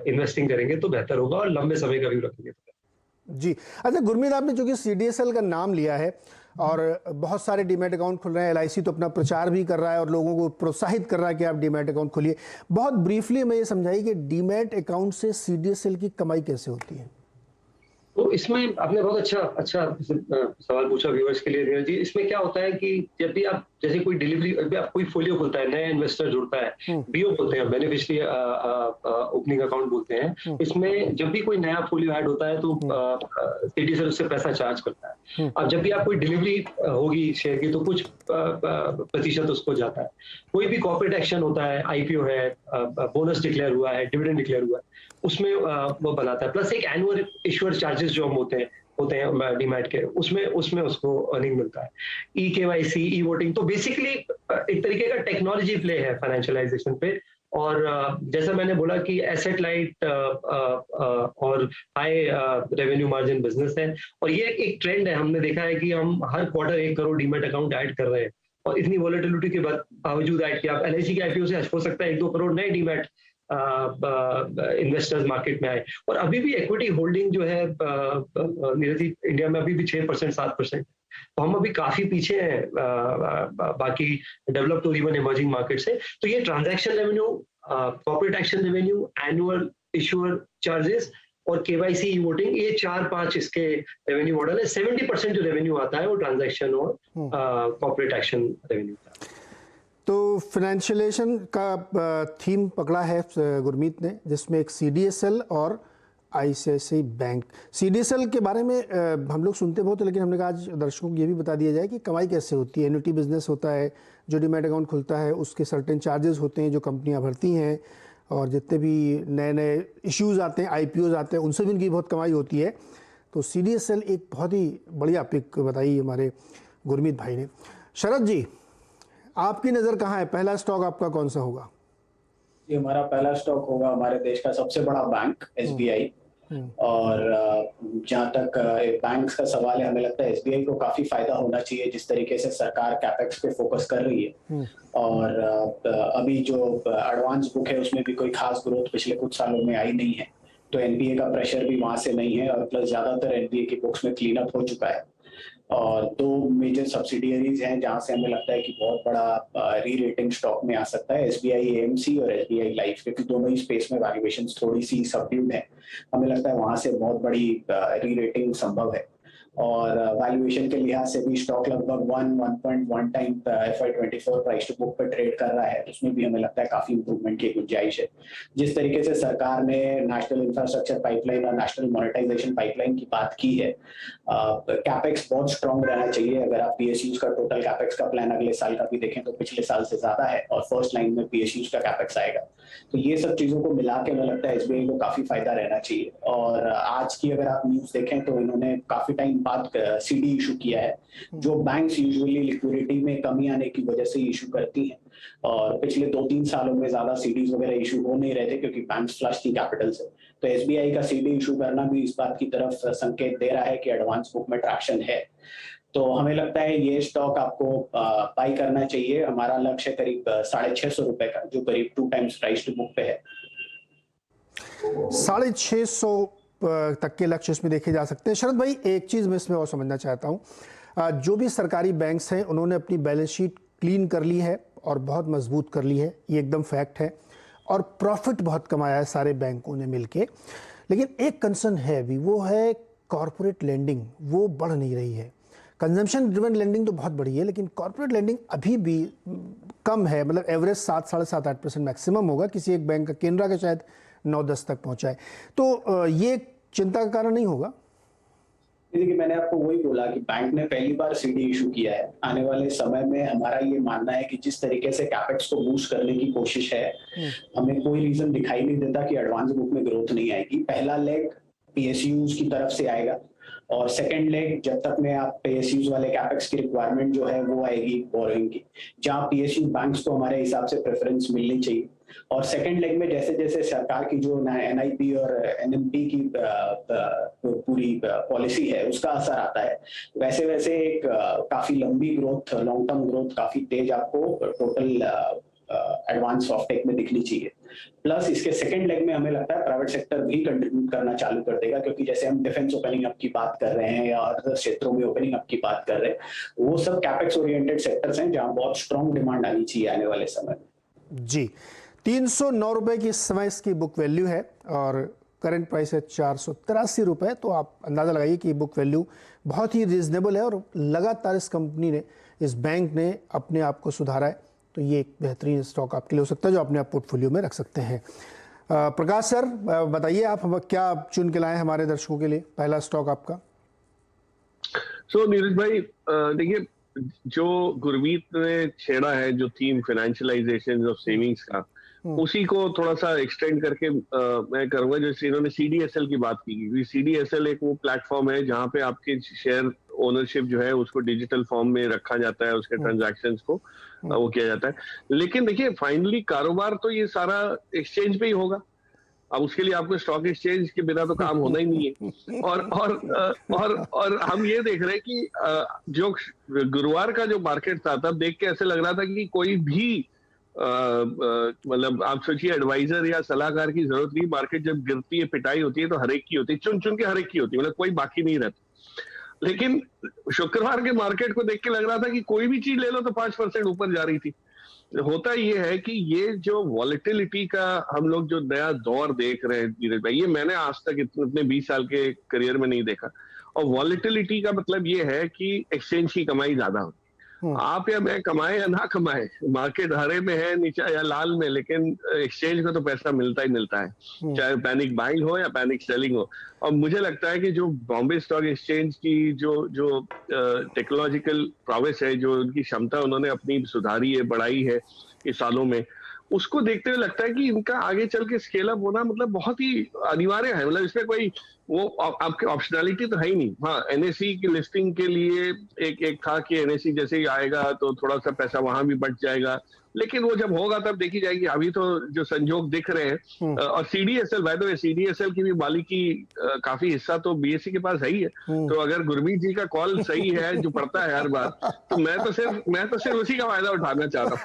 Investing करेंगे तो बेहतर होगा और लंबे समय का व्यू रखेंगे तो। जी। अच्छा गुरमीत, आपने चूंकि सीडीएसएल का नाम लिया है और बहुत सारे डीमैट अकाउंट खुल रहे हैं, एलआईसी तो अपना प्रचार भी कर रहा है और लोगों को प्रोत्साहित कर रहा है कि आप डीमैट अकाउंट खोलिए। बहुत ब्रीफली हमें ये समझाइए कि डीमैट अकाउंट से सीडीएसएल की कमाई कैसे होती है? तो इसमें आपने बहुत अच्छा सवाल पूछा व्यूअर्स के लिए धीरज जी। इसमें क्या होता है कि जब भी आप जैसे कोई डिलीवरी, जब भी आप कोई फोलियो खुलता है, नया इन्वेस्टर जुड़ता है, बीओ बोलते हैं, बेनिफिशियरी ओपनिंग अकाउंट बोलते हैं। इसमें जब भी कोई नया फोलियो ऐड होता है तो सीडीएसएल उससे पैसा चार्ज करता है। अब जब भी आप कोई डिलीवरी होगी शेयर की तो कुछ प्रतिशत उसको जाता है। कोई भी कॉर्पोरेट एक्शन होता है, आईपीओ है, बोनस डिक्लेयर हुआ है, डिविडेंड डिक्लेयर हुआ है, उसमें वो बनाता है। प्लस एक एनुअल इश्यूअर चार्जेस जो हम होते हैं डीमैट के, उसमें उसको अर्निंग मिलता है। ई केवाईसी, ई वोटिंग, तो बेसिकली एक तरीके का टेक्नोलॉजी प्ले है फाइनेंशियलाइजेशन पे। और जैसा मैंने बोला कि एसेट लाइट और हाई रेवेन्यू मार्जिन बिजनेस है, और ये एक ट्रेंड है। हमने देखा है कि हम हर quarter 1 crore demat account add कर रहे हैं, और इतनी वॉलेटिलिटी के बावजूद ऐड किया। आप एलआईसी के आईपीओ से हो सकता है 1-2 करोड़ नए डीमैट इन्वेस्टर्स मार्केट में आए। और अभी भी इक्विटी होल्डिंग जो है नीरज जी, इंडिया में अभी भी 6%, 7%। तो हम अभी काफी पीछे हैं बाकी डेवलप्ड और इवन इमर्जिंग मार्केट से। तो ये transaction revenue, corporate action revenue, annual issuer charges और केवाईसी वोटिंग, ये 4-5 इसके रेवेन्यू मॉडल है। 70% जो रेवेन्यू आता है वो ट्रांजैक्शन और कॉर्पोरेट एक्शन रेवेन्यू का। तो फाइनेंशियलाइजेशन का थीम पकड़ा है गुरमीत ने, जिसमें एक सीडीएसएल और आईसीआईसीआई बैंक। सीडीएसएल के बारे में हम लोग सुनते बहुत हैं, लेकिन हमने कहा आज दर्शकों को ये भी बता दिया जाए कि कमाई कैसे होती है। एन्युटी बिजनेस होता है, जो डीमैट अकाउंट खुलता है उसके सर्टेन चार्जेस होते हैं जो कंपनियां भरती हैं, और जितने भी नए नए इश्यूज़ आते हैं, आईपीओज आते हैं, उनसे भी उनकी बहुत कमाई होती है। तो सीडीएसएल एक बहुत ही बढ़िया पिक बताई हमारे गुरमीत भाई ने। शरद जी, आपकी नज़र कहाँ है? पहला स्टॉक आपका कौन सा होगा? ये हमारा पहला स्टॉक होगा हमारे देश का सबसे बड़ा बैंक एसबीआई। और जहां तक बैंक्स का सवाल है, हमें लगता है एसबीआई को काफी फायदा होना चाहिए जिस तरीके से सरकार कैपेक्स पे फोकस कर रही है। और अभी जो एडवांस बुक है उसमें भी कोई खास ग्रोथ पिछले कुछ सालों में आई नहीं है, तो एनपीए का प्रेशर भी वहां से नहीं है, और प्लस ज्यादातर एनपीए की बुक्स में क्लीन अप हो चुका है। और 2 मेजर सब्सिडियरीज हैं जहां से हमें लगता है कि बहुत बड़ा री रेटिंग स्टॉक में आ सकता है, एसबीआई एएमसी और एसबीआई लाइफ, क्योंकि दोनों ही स्पेस में वैल्यूएशंस थोड़ी सी सबड्यूड है। हमें लगता है वहां से बहुत बड़ी री रेटिंग संभव है। और वैल्यूएशन के लिहाज से भी स्टॉक लगभग 1.1 time FY24 price to book पर ट्रेड कर रहा है, उसमें भी हमें लगता है काफी इंप्रूवमेंट की गुंजाइश है। जिस तरीके से सरकार ने नेशनल इंफ्रास्ट्रक्चर पाइपलाइन और नेशनल मॉनेटाइजेशन पाइपलाइन की बात की है, कैपेक्स बहुत स्ट्रॉन्ग रहना चाहिए। अगर आप पीएसयूज का टोटल कैपेक्स का प्लान अगले साल का भी देखें तो पिछले साल से ज्यादा है, और फर्स्ट लाइन में पीएसयूज का कैपेक्स आएगा। तो ये सब चीजों को मिला के हमें लगता है एसबीआई को काफी फायदा रहना चाहिए। और आज की अगर आप न्यूज देखें तो इन्होंने काफी टाइम बाद सीडी इशू किया है, जो बैंक्स यूजुअली लिक्विडिटी में कमी आने की वजह से इशू करती हैं। और पिछले 2-3 सालों में ज्यादा सीडीज वगैरह इशू हो नहीं रहे थे क्योंकि बैंक्स फ्लश थी कैपिटल से। तो एसबीआई का सीडी इशू करना भी इस बात की तरफ संकेत दे रहा है कि एडवांस बुक में ट्रैक्शन है। तो हमें लगता है ये स्टॉक आपको बाई करना चाहिए। हमारा लक्ष्य करीब 650 रुपए का, जो करीब 2 टाइम्स प्राइस टू बुक पे है। 650 तक के लक्ष्य इसमें देखे जा सकते हैं। शरद भाई, एक चीज़ मैं इसमें और समझना चाहता हूँ, जो भी सरकारी बैंक्स हैं उन्होंने अपनी बैलेंस शीट क्लीन कर ली है और बहुत मजबूत कर ली है, ये एकदम फैक्ट है, और प्रॉफिट बहुत कमाया है सारे बैंकों ने मिलके। लेकिन एक कंसर्न है भी, वो है कॉरपोरेट लेंडिंग, वो बढ़ नहीं रही है। कंजम्पशन ड्रिवन लेंडिंग तो बहुत बड़ी है, लेकिन कॉर्पोरेट लेंडिंग अभी भी कम है। मतलब एवरेज 7, 7.5% मैक्सिमम होगा किसी एक बैंक का, केनरा का शायद 9-10 तक पहुंचा है। तो ये चिंता का कारण नहीं होगा? देखिए, मैंने आपको वही बोला कि बैंक ने पहली बार सीडी इशू किया है। आने वाले समय में हमारा ये मानना है कि जिस तरीके से कैपेक्स को बूस्ट करने की कोशिश है, हमें कोई रीजन दिखाई नहीं देता कि एडवांस बुक में ग्रोथ नहीं आएगी। पहला लेग पीएसयूज की तरफ से आएगा, और सेकंड लेग जब तक में आप पीएसयूज वाले कैपेक्स की रिक्वायरमेंट जो है वो आएगी बोरिंग की, जहां पीएसयू बैंक्स को हमारे हिसाब से प्रेफरेंस मिलनी चाहिए। और सेकंड लेग में जैसे जैसे सरकार की जो एनआईपी और एनएमपी की पूरी पॉलिसी है उसका असर आता है, वैसे वैसे एक काफी लंबी ग्रोथ, लॉन्ग टर्म ग्रोथ काफी तेज आपको टोटल एडवांस ऑफटेक में दिखनी चाहिए। प्लस इसके सेकंड लेग में हमें लगता है प्राइवेट सेक्टर भी कंट्रीब्यूट करना चालू कर देगा, क्योंकि जैसे हम डिफेंस ओपनिंग अप की बात कर रहे हैं या अदर क्षेत्रों में ओपनिंग अप की बात कर रहे हैं, वो सब कैपेक्स ओरिएंटेड सेक्टर्स हैं जहां बहुत स्ट्रॉन्ग डिमांड आनी चाहिए आने वाले समय में। जी, 309 रुपए की इस समय इसकी बुक वैल्यू है और करंट प्राइस है 483 रुपए। तो आप अंदाज़ा लगाइए कि बुक वैल्यू बहुत ही रीजनेबल है और लगातार इस कंपनी ने, इस बैंक ने अपने आप को सुधारा है। तो ये एक बेहतरीन स्टॉक आपके लिए हो सकता है जो अपने आप पोर्टफोलियो में रख सकते हैं। प्रकाश सर, बताइए आप क्या चुन के लाए हमारे दर्शकों के लिए पहला स्टॉक आपका? नीरज भाई, देखिए, जो गुरमीत ने छेड़ा है जो थीम फाइनेंशियलाइजेशन ऑफ सेविंग्स का, उसी को थोड़ा सा एक्सटेंड करके मैं करूंगा। जैसे इन्होंने सीडीएसएल की बात की, सीडीएसएल एक वो प्लेटफॉर्म है जहां पे आपके शेयर ओनरशिप जो है उसको डिजिटल फॉर्म में रखा जाता है, उसके ट्रांजैक्शंस को वो किया जाता है। लेकिन देखिए, फाइनली कारोबार तो ये सारा एक्सचेंज पे ही होगा। अब उसके लिए आपको स्टॉक एक्सचेंज के बिना तो काम होना ही नहीं है। और हम ये देख रहे हैं कि जो गुरुवार का जो मार्केट था, तब देख के ऐसे लग रहा था कि कोई भी मतलब आप सोचिए, एडवाइजर या सलाहकार की जरूरत नहीं। मार्केट जब गिरती है, पिटाई होती है, तो हर एक की होती है, चुन चुन के हर एक की होती है, मतलब कोई बाकी नहीं रहता। लेकिन शुक्रवार के मार्केट को देख के लग रहा था कि कोई भी चीज ले लो तो 5% ऊपर जा रही थी। होता ये है कि ये जो वॉलेटिलिटी का हम लोग जो नया दौर देख रहे हैं धीरज भाई, ये मैंने आज तक इतने 20 साल के करियर में नहीं देखा। और वॉलेटिलिटी का मतलब ये है कि एक्सचेंज की कमाई ज्यादा होती है। आप या मैं कमाए या ना कमाए, मार्केट हरे में है, नीचे या लाल में, लेकिन एक्सचेंज को तो पैसा मिलता ही मिलता है, चाहे पैनिक बाइंग हो या पैनिक सेलिंग हो। और मुझे लगता है कि जो बॉम्बे स्टॉक एक्सचेंज की जो टेक्नोलॉजिकल प्रोग्रेस है, जो उनकी क्षमता उन्होंने अपनी सुधारी है, बढ़ाई है इस सालों में, उसको देखते हुए लगता है कि इनका आगे चल के स्केल अप होना मतलब बहुत ही अनिवार्य है। मतलब इसमें कोई वो आपके ऑप्शनैलिटी तो है ही नहीं। हाँ, एनएसई की लिस्टिंग के लिए एक था कि एनएसई जैसे ही आएगा तो थोड़ा सा पैसा वहां भी बच जाएगा, लेकिन वो जब होगा तब देखी जाएगी। अभी तो जो संजोग दिख रहे हैं, और CDSL, by the way, CDSL की भी मालिकी काफी हिस्सा तो बीएसई के पास है ही है। तो अगर गुरमीत जी का कॉल सही है जो पड़ता है हर बार, तो मैं तो सिर्फ उसी का फायदा उठाना चाह रहा हूँ।